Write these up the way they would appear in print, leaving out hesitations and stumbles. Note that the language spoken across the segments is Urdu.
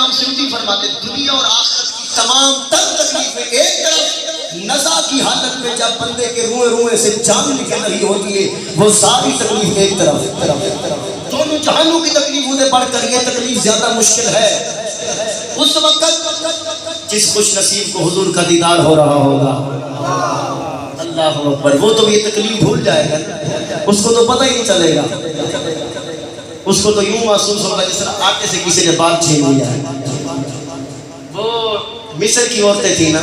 امام سیوطی فرماتے دنیا اور آخرت کی تمام تر تکلیفیں ایک طرف، نزع کی حالت میں جب بندے کے روئے روئے سے جان نکل رہی ہوتی ہے وہ ساری تکلیف ایک طرف، دونوں جہانوں کی تکلیفوں سے بڑھ کر یہ تکلیف زیادہ مشکل ہے اس وقت جس خوش نصیب کو حضور کا دیدار ہو رہا ہوگا، اللہ اکبر، وہ تو یہ تکلیف بھول جائے گا، اس کو تو پتہ ہی نہیں چلے گا، اس کو تو یوں محسوس ہوگا جس طرح آٹے سے کسی نے بال چھین لیا ہے۔ وہ مصر کی عورتیں تھیں نا،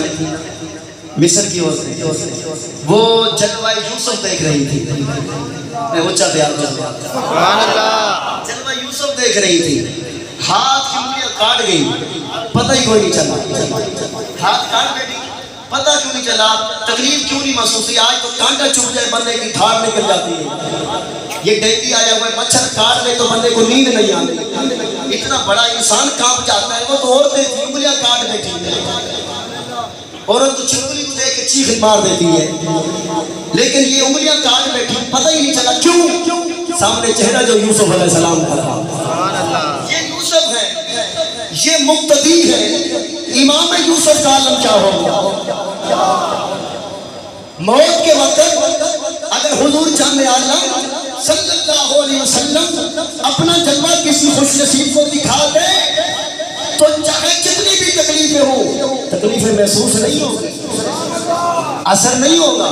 مصر کی عورتیں، وہ جلوہ یوسف دیکھ رہی تھی، اونچا پیار سبحان اللہ، جلوہ یوسف دیکھ رہی تھی، ہاتھ کی انگلیاں کاٹ گئی، پتہ ہی کوئی نہیں چلا، ہاتھ کاٹ بیٹھی، پتہ کیوں نہیں چلا، تکلیف کیوں نہیں محسوس ہوئی؟ آج تو کانٹا چبھ جائے بندے کی دھاڑ نکل جاتی ہے، یہ ڈینگی آیا ہوا ہے، مچھر کاٹ لے تو بندے کو نیند نہیں آتی، اتنا بڑا انسان کانپ جاتا ہے، وہ تو عورتیں تھیں انگلیاں کاٹ بیٹھی ہیں، عورت تو چھپکلی کو دیکھ کے چیخ مار دیتی ہے، لیکن یہ انگلیاں کاٹ بیٹھی، پتہ ہی نہیں چلا کیوں؟ سامنے چہرہ جو یوسف علیہ السلام کا تھا، یہ یوسف ہے، یہ مقتدی ہے، امام یوسف کا عالم کیا ہوگا؟ موت کے وقت اگر حضور جان عالم صلی اللہ علیہ وسلم اپنا جلوہ کسی خوش نصیب کو دکھا دے تو چاہے جتنی بھی تکلیفیں ہوں، تکلیفیں محسوس نہیں ہوگی، اثر نہیں ہوگا،